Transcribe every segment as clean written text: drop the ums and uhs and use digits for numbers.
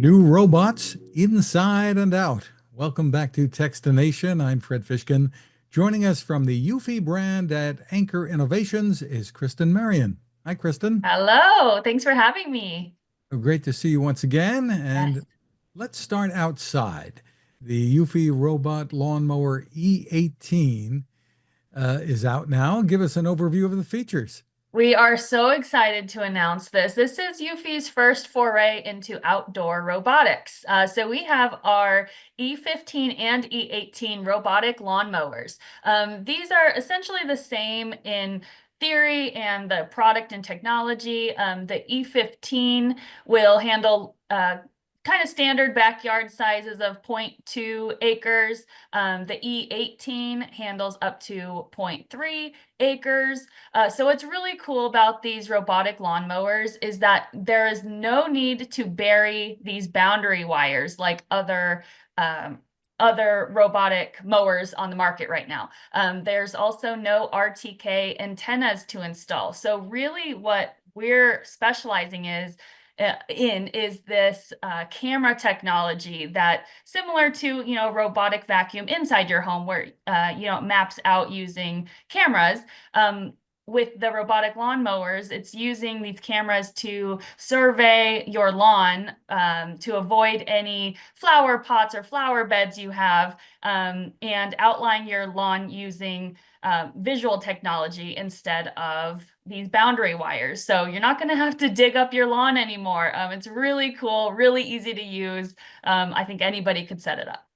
New robots inside and out. Welcome back to Techstination. I'm Fred Fishkin. Joining us from the Eufy brand at Anker Innovations is Kristen Marion. Hi, Kristen. Hello, thanks for having me. Great to see you once again. Yes. And let's start outside. The Eufy robot lawnmower E18 is out now. Give us an overview of the features. We are so excited to announce this. This is Eufy's first foray into outdoor robotics. So we have our E15 and E18 robotic lawnmowers. These are essentially the same in theory and the product and technology. The E15 will handle kind of standard backyard sizes of zero point 0.2 acres. The E18 handles up to 0.3 acres. So what's really cool about these robotic lawnmowers is that there is no need to bury these boundary wires like other robotic mowers on the market right now. There's also no RTK antennas to install. So really what we're specializing is this camera technology that similar to robotic vacuum inside your home where it maps out using cameras. With the robotic lawn mowers, it's using these cameras to survey your lawn to avoid any flower pots or flower beds you have, and outline your lawn using visual technology instead of these boundary wires. So you're not going to have to dig up your lawn anymore. It's really cool, really easy to use. I think anybody could set it up.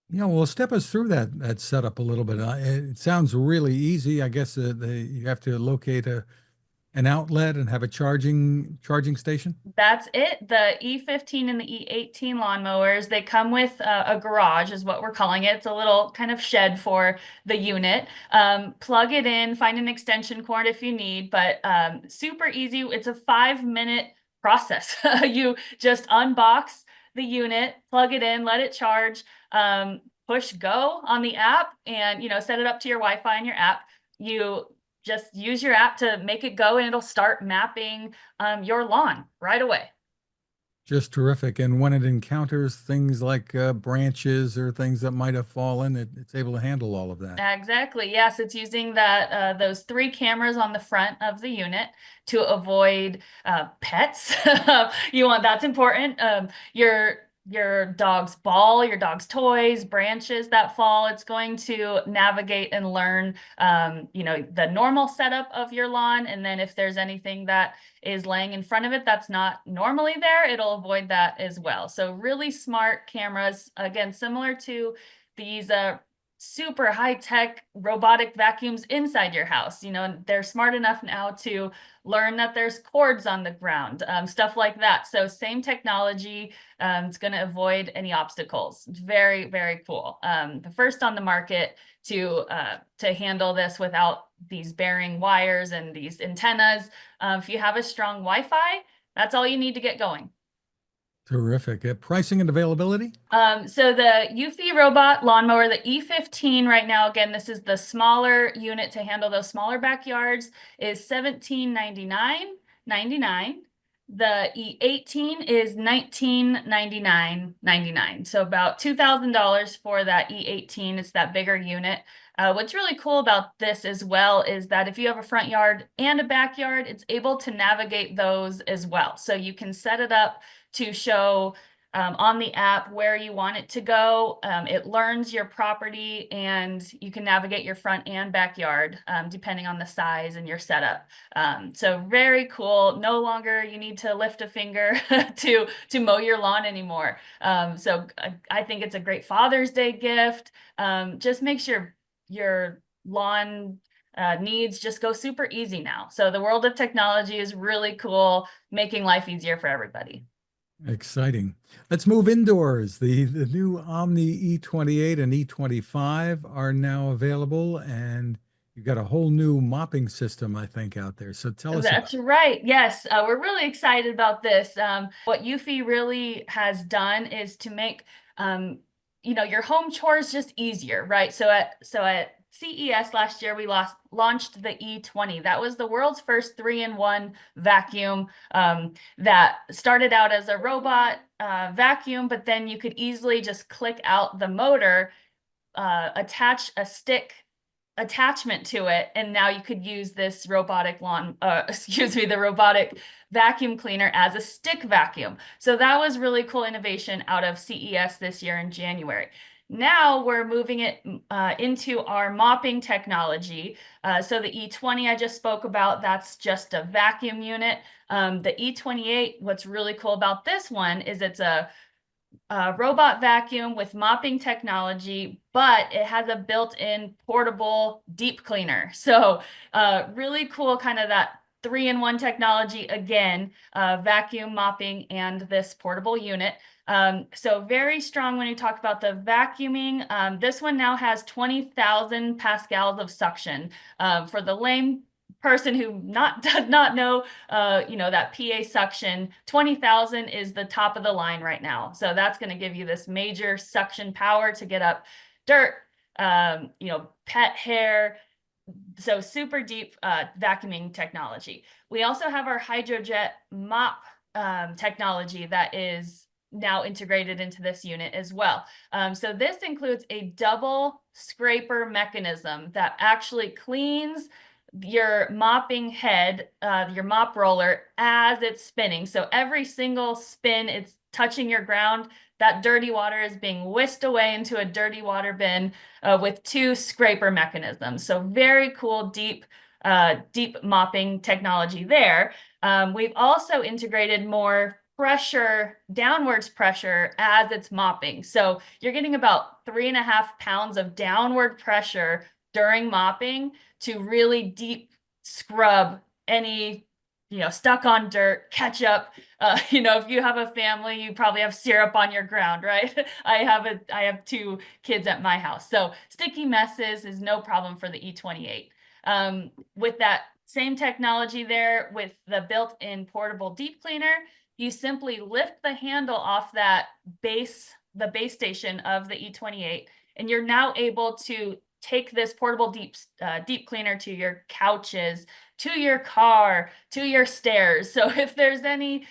Yeah, well, step us through that setup a little bit. It sounds really easy. I guess you have to locate an outlet and have a charging station. That's it. The E15 and the E18 lawnmowers, they come with a garage, is what we're calling it. It's a little kind of shed for the unit. Plug it in, find an extension cord if you need, but super easy. It's a 5-minute process. You just unbox the unit, plug it in, let it charge, push go on the app, and set it up to your Wi-Fi on your app. You just use your app to make it go and it'll start mapping your lawn right away. Just terrific. And when it encounters things like branches or things that might have fallen, it's able to handle all of that. Exactly. Yes, it's using those 3 cameras on the front of the unit to avoid pets. That's important. Your dog's ball, your dog's toys, branches that fall. It's going to navigate and learn, the normal setup of your lawn. And then if there's anything that is laying in front of it that's not normally there, it'll avoid that as well. So really smart cameras, again, similar to these super high-tech robotic vacuums inside your house. They're smart enough now to learn that there's cords on the ground, stuff like that. So same technology. It's going to avoid any obstacles. It's very, very cool. The first on the market to handle this without these bearing wires and these antennas. If you have a strong Wi-Fi, that's all you need to get going. Terrific. Pricing and availability? So the Eufy robot lawnmower, the E15 right now, again, this is the smaller unit to handle those smaller backyards, is $1799.99. The E18 is $1999.99. So about $2,000 for that E18. It's that bigger unit. What's really cool about this as well is that if you have a front yard and a backyard, it's able to navigate those as well. So you can set it up to show on the app where you want it to go. It learns your property and you can navigate your front and backyard depending on the size and your setup. So very cool. No longer you need to lift a finger to mow your lawn anymore. So I think it's a great Father's Day gift. Just makes your lawn needs just go super easy now. So the world of technology is really cool, making life easier for everybody. Exciting. Let's move indoors. The new Omni E28 and E25 are now available, and you've got a whole new mopping system, I think, out there. So tell us about That's right. Yes, we're really excited about this. What Eufy really has done is to make your home chores just easier, right? So at CES last year, we launched the E20. That was the world's first 3-in-1 vacuum that started out as a robot vacuum, but then you could easily just click out the motor, attach a stick attachment to it, and now you could use this robotic the robotic vacuum cleaner as a stick vacuum. So that was really cool innovation out of CES this year in January. Now we're moving it into our mopping technology. So the E20 I just spoke about, that's just a vacuum unit. The E28, what's really cool about this one is it's a robot vacuum with mopping technology, but it has a built-in portable deep cleaner. So really cool, kind of that 3-in-1 technology again, vacuum, mopping, and this portable unit. So very strong when you talk about the vacuuming. This one now has 20,000 pascals of suction. For the lame person who does not know, that PA suction, 20,000 is the top of the line right now. So that's going to give you this major suction power to get up dirt, pet hair. So super deep vacuuming technology. We also have our hydrojet mop technology that is now integrated into this unit as well. So this includes a double scraper mechanism that actually cleans your mopping head, your mop roller, as it's spinning. So every single spin, it's touching your ground. That dirty water is being whisked away into a dirty water bin with 2 scraper mechanisms. So very cool, deep mopping technology there. We've also integrated more pressure, downwards pressure as it's mopping. So you're getting about 3.5 pounds of downward pressure during mopping to really deep scrub any, stuck on dirt, ketchup. If you have a family, you probably have syrup on your ground, right? I have 2 kids at my house. So sticky messes is no problem for the E28. With that same technology there, with the built-in portable deep cleaner, you simply lift the handle off the base station of the E28, and you're now able to take this portable deep cleaner to your couches, to your car, to your stairs. So if there's any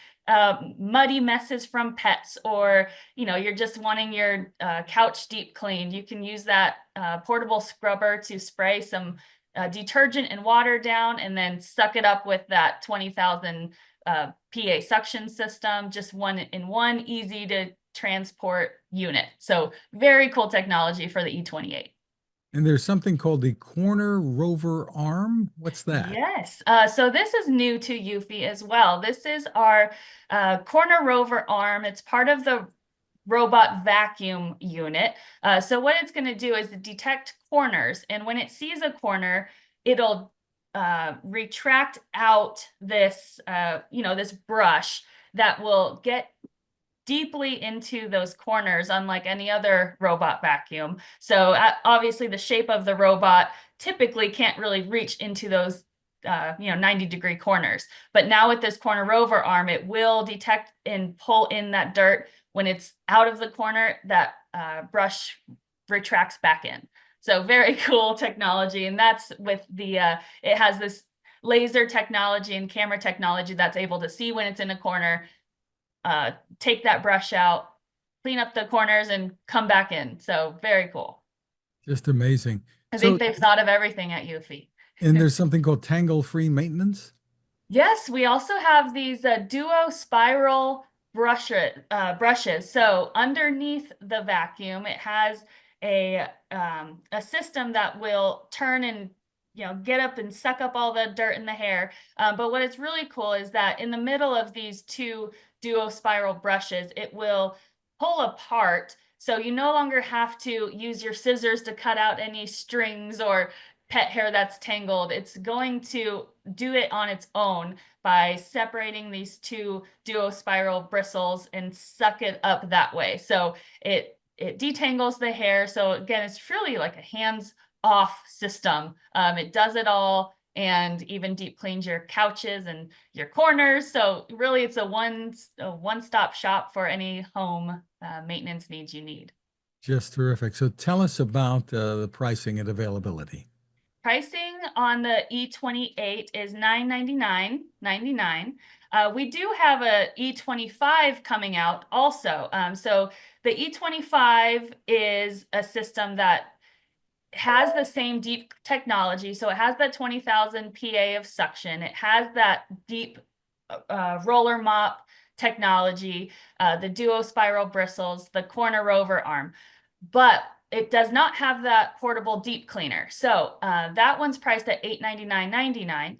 muddy messes from pets, or you're just wanting your couch deep cleaned, you can use that portable scrubber to spray some detergent and water down, and then suck it up with that 20,000 PA suction system. Just 1-in-1, easy to transport unit. So very cool technology for the E28. And there's something called the corner rover arm. What's that? Yes. So this is new to Eufy as well. This is our corner rover arm. It's part of the robot vacuum unit. So what it's going to do is detect corners. And when it sees a corner, it'll retract out this, this brush that will get deeply into those corners, unlike any other robot vacuum. So obviously the shape of the robot typically can't really reach into those 90-degree corners. But now with this corner rover arm, it will detect and pull in that dirt. When it's out of the corner, that brush retracts back in. So very cool technology. And that's with the, it has this laser technology and camera technology that's able to see when it's in a corner, take that brush out, clean up the corners, and come back in. So very cool. Just amazing. I think they've thought of everything at Eufy. And there's something called tangle-free maintenance. Yes, we also have these duo spiral brushes. So underneath the vacuum, it has a system that will turn and get up and suck up all the dirt in the hair. But what is really cool is that in the middle of these 2 duo spiral brushes, it will pull apart. So you no longer have to use your scissors to cut out any strings or pet hair that's tangled. It's going to do it on its own by separating these 2 duo spiral bristles and suck it up that way. So it detangles the hair. So again, it's really like a hands-off system. It does it all, and even deep cleans your couches and your corners. So really it's a one-stop shop for any home maintenance needs you need. Just terrific. So tell us about the pricing and availability. Pricing on the E28 is $999.99. We do have a E25 coming out also. So the E25 is a system that has the same deep technology. So it has that 20,000 PA of suction. It has that deep roller mop technology, the duo spiral bristles, the corner rover arm. But it does not have that portable deep cleaner. So that one's priced at $899.99.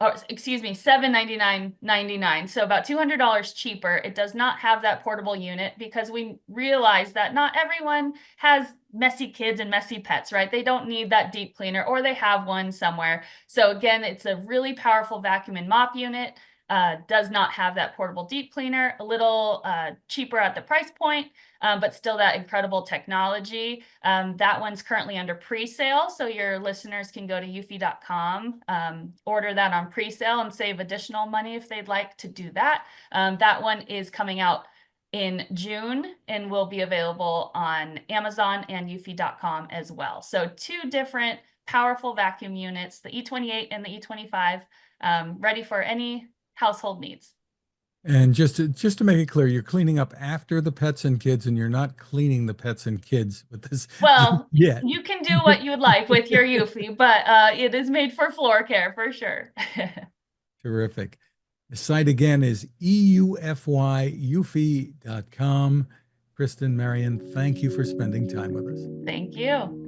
Or excuse me, $799.99. So about $200 cheaper. It does not have that portable unit because we realize that not everyone has messy kids and messy pets, right? They don't need that deep cleaner, or they have one somewhere. So again, it's a really powerful vacuum and mop unit. Does not have that portable deep cleaner, a little cheaper at the price point, but still that incredible technology. That one's currently under pre-sale, so your listeners can go to eufy.com, order that on pre-sale and save additional money if they'd like to do that. That one is coming out in June and will be available on Amazon and eufy.com as well. So two different powerful vacuum units, the E28 and the E25, ready for any household needs. And just to make it clear, you're cleaning up after the pets and kids, and you're not cleaning the pets and kids with this Well, yet. you can do what you would like with your Eufy, but it is made for floor care for sure. Terrific. The site again is eufy.com. Kristen, Marion, thank you for spending time with us. Thank you.